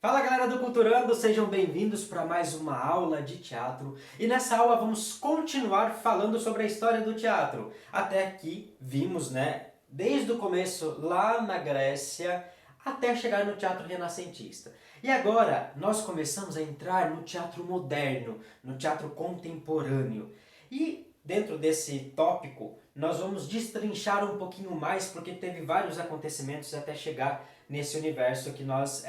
Fala galera do Culturando, sejam bem-vindos para mais uma aula de teatro. E nessa aula vamos continuar falando sobre a história do teatro. Até aqui vimos, desde o começo lá na Grécia até chegar no teatro renascentista. E agora nós começamos a entrar no teatro moderno, no teatro contemporâneo. E dentro desse tópico nós vamos destrinchar um pouquinho mais porque teve vários acontecimentos até chegar nesse universo que nós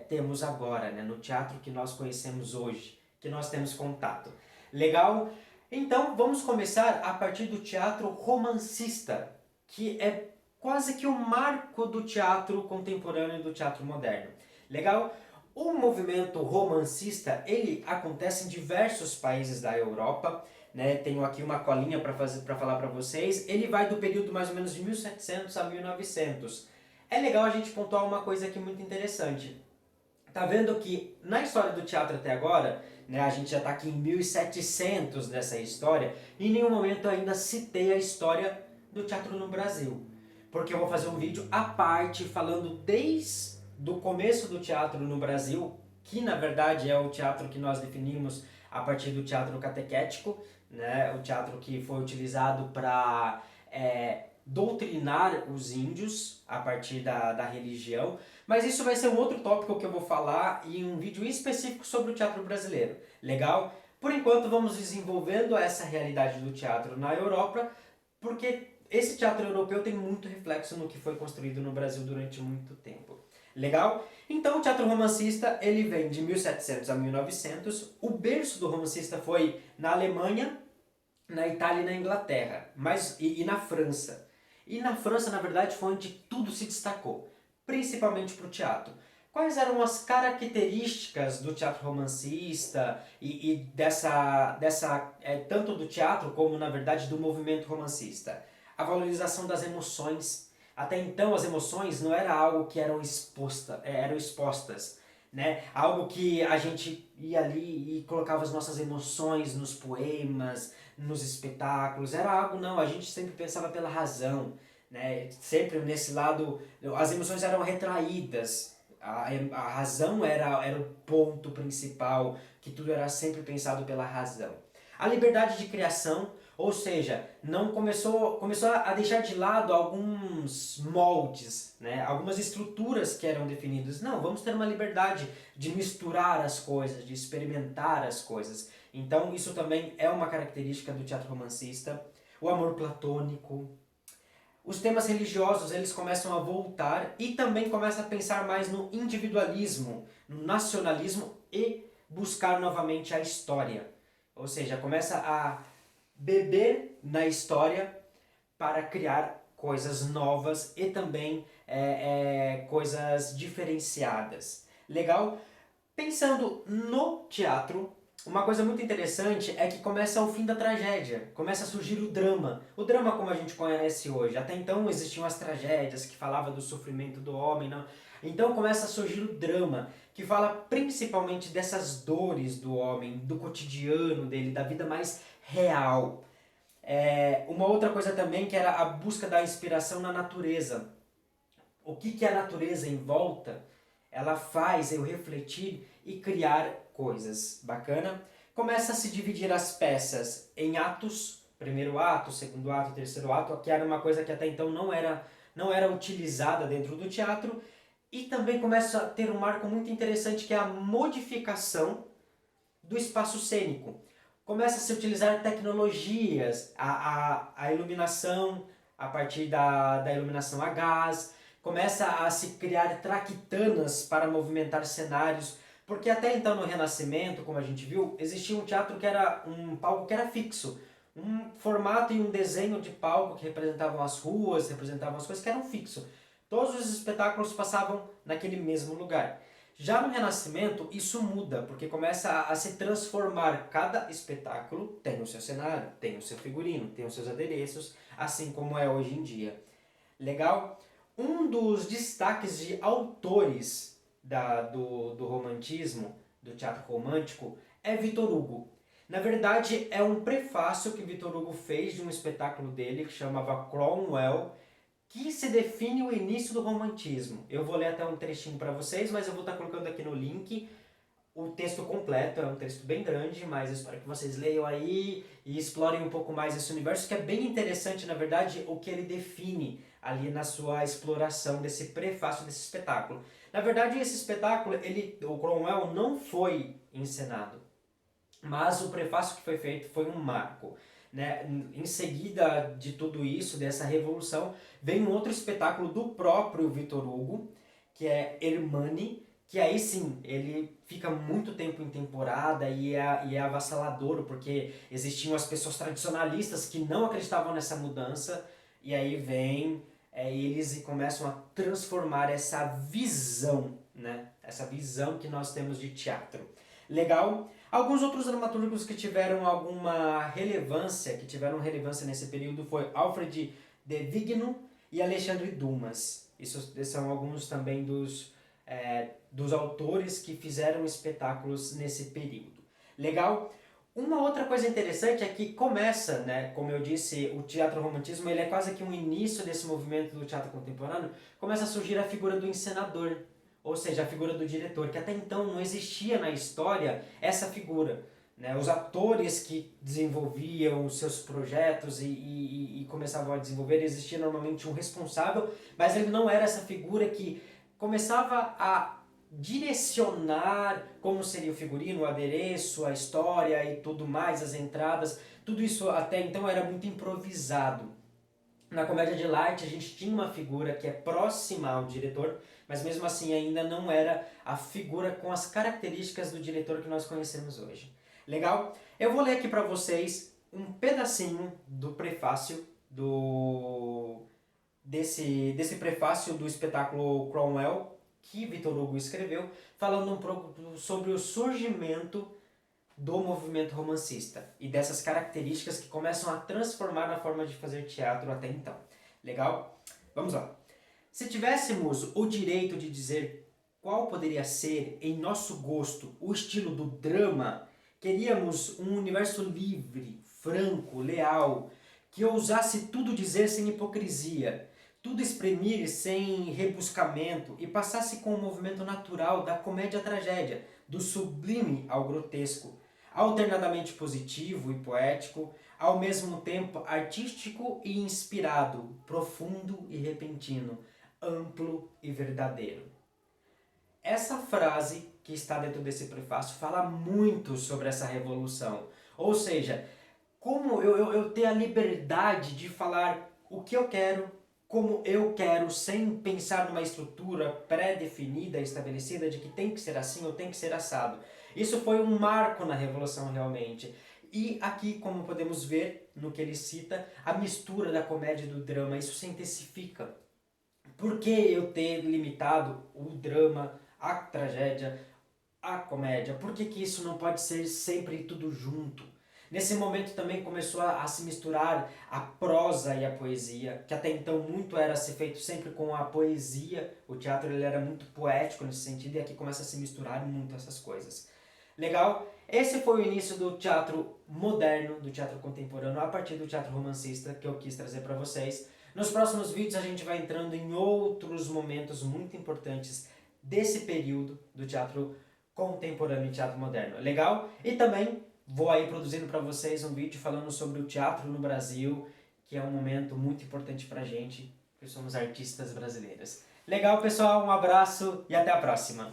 temos agora, no teatro que nós conhecemos hoje, que nós temos contato. Legal? Então vamos começar a partir do teatro romancista, que é quase que o marco do teatro contemporâneo e do teatro moderno. Legal? O movimento romancista, ele acontece em diversos países da Europa, tenho aqui uma colinha para falar para vocês. Ele vai do período mais ou menos de 1700 a 1900. É legal a gente pontuar uma coisa aqui muito interessante. Tá vendo que na história do teatro até agora, a gente já está aqui em 1700 nessa história, e em nenhum momento eu ainda citei a história do teatro no Brasil. Porque eu vou fazer um vídeo à parte falando desde o começo do teatro no Brasil, que na verdade é o teatro que nós definimos a partir do teatro catequético, o teatro que foi utilizado para doutrinar os índios a partir da religião, mas isso vai ser um outro tópico que eu vou falar em um vídeo específico sobre o teatro brasileiro. Legal? Por enquanto vamos desenvolvendo essa realidade do teatro na Europa, porque esse teatro europeu tem muito reflexo no que foi construído no Brasil durante muito tempo. Legal? Então o teatro romancista ele vem de 1700 a 1900. O berço do romancista foi na Alemanha, na Itália e na Inglaterra, e na França. E na França, na verdade, foi onde tudo se destacou, principalmente para o teatro. Quais eram as características do teatro romancista e tanto do teatro como, na verdade, do movimento romancista? A valorização das emoções. Até então, as emoções não era algo que eram expostas. Algo que a gente ia ali e colocava as nossas emoções nos poemas, nos espetáculos. Era algo, não, a gente sempre pensava pela razão, Sempre nesse lado, as emoções eram retraídas. A razão era o ponto principal, que tudo era sempre pensado pela razão. A liberdade de criação, ou seja, não começou a deixar de lado alguns moldes, algumas estruturas que eram definidas. Não, vamos ter uma liberdade de misturar as coisas, de experimentar as coisas. Então isso também é uma característica do teatro romancista. O amor platônico. Os temas religiosos eles começam a voltar e também começa a pensar mais no individualismo, no nacionalismo e buscar novamente a história. Ou seja, começa a beber na história para criar coisas novas e também coisas diferenciadas. Legal? Pensando no teatro, uma coisa muito interessante é que começa o fim da tragédia, começa a surgir o drama. O drama como a gente conhece hoje. Até então existiam as tragédias que falavam do sofrimento do homem, não? Então começa a surgir o drama, que fala principalmente dessas dores do homem, do cotidiano dele, da vida mais real. Uma outra coisa também que era a busca da inspiração na natureza. O que a natureza em volta ela faz eu refletir e criar coisas. Bacana? Começa a se dividir as peças em atos, primeiro ato, segundo ato, terceiro ato, que era uma coisa que até então não era utilizada dentro do teatro, e também começa a ter um marco muito interessante que é a modificação do espaço cênico. Começa a se utilizar tecnologias, a iluminação a partir da iluminação a gás, começa a se criar traquitanas para movimentar cenários, porque até então no Renascimento, como a gente viu, existia um teatro que era um palco que era fixo, um formato e um desenho de palco que representavam as ruas, representavam as coisas que eram fixo. Todos os espetáculos passavam naquele mesmo lugar. Já no Renascimento, isso muda, porque começa a se transformar. Cada espetáculo tem o seu cenário, tem o seu figurino, tem os seus adereços, assim como é hoje em dia. Legal? Um dos destaques de autores do romantismo, do teatro romântico, é Victor Hugo. Na verdade, é um prefácio que Victor Hugo fez de um espetáculo dele que chamava Cromwell, que se define o início do romantismo. Eu vou ler até um trechinho para vocês, mas eu vou estar colocando aqui no link o texto completo. É um texto bem grande, mas eu espero que vocês leiam aí e explorem um pouco mais esse universo, que é bem interessante, na verdade, o que ele define ali na sua exploração desse prefácio desse espetáculo. Na verdade, esse espetáculo, o Cromwell não foi encenado, mas o prefácio que foi feito foi um marco. Né? Em seguida de tudo isso, dessa revolução, vem um outro espetáculo do próprio Victor Hugo, que é Hermane, que aí sim, ele fica muito tempo em temporada e é avassalador, porque existiam as pessoas tradicionalistas que não acreditavam nessa mudança, e aí vem eles e começam a transformar essa visão, né? Essa visão que nós temos de teatro. Legal? Alguns outros dramaturgos que tiveram alguma relevância, nesse período foi Alfred de Vigno e Alexandre Dumas. Isso são alguns também dos autores que fizeram espetáculos nesse período. Legal? Uma outra coisa interessante é que começa, né, como eu disse, o teatro romantismo, ele é quase que um início desse movimento do teatro contemporâneo, começa a surgir a figura do encenador, ou seja, a figura do diretor, que até então não existia na história essa figura. Né? Os atores que desenvolviam os seus projetos e começavam a desenvolver, existia normalmente um responsável, mas ele não era essa figura que começava a direcionar como seria o figurino, o adereço, a história e tudo mais, as entradas. Tudo isso até então era muito improvisado. Na comédia de Light a gente tinha uma figura que é próxima ao diretor, mas mesmo assim ainda não era a figura com as características do diretor que nós conhecemos hoje. Legal? Eu vou ler aqui para vocês um pedacinho do prefácio desse prefácio do espetáculo Cromwell, que Victor Hugo escreveu, falando um pouco sobre o surgimento do movimento romancista e dessas características que começam a transformar a forma de fazer teatro até então. Legal? Vamos lá. Se tivéssemos o direito de dizer qual poderia ser, em nosso gosto, o estilo do drama, queríamos um universo livre, franco, leal, que ousasse tudo dizer sem hipocrisia, tudo exprimir sem rebuscamento e passasse com o movimento natural da comédia-tragédia, do sublime ao grotesco, alternadamente positivo e poético, ao mesmo tempo artístico e inspirado, profundo e repentino, amplo e verdadeiro. Essa frase que está dentro desse prefácio fala muito sobre essa revolução. Ou seja, como eu ter a liberdade de falar o que eu quero, como eu quero, sem pensar numa estrutura pré-definida, estabelecida, de que tem que ser assim ou tem que ser assado. Isso foi um marco na Revolução realmente. E aqui, como podemos ver no que ele cita, a mistura da comédia e do drama, isso se intensifica. Por que eu ter limitado o drama, a tragédia, a comédia? Por que isso não pode ser sempre tudo junto? Nesse momento também começou a se misturar a prosa e a poesia, que até então muito era ser feito sempre com a poesia. O teatro ele era muito poético nesse sentido, e aqui começa a se misturar muito essas coisas. Legal? Esse foi o início do teatro moderno, do teatro contemporâneo, a partir do teatro romancista que eu quis trazer para vocês. Nos próximos vídeos a gente vai entrando em outros momentos muito importantes desse período do teatro contemporâneo e teatro moderno. Legal? E também vou aí produzindo para vocês um vídeo falando sobre o teatro no Brasil, que é um momento muito importante pra gente, que somos artistas brasileiros. Legal, pessoal? Um abraço e até a próxima!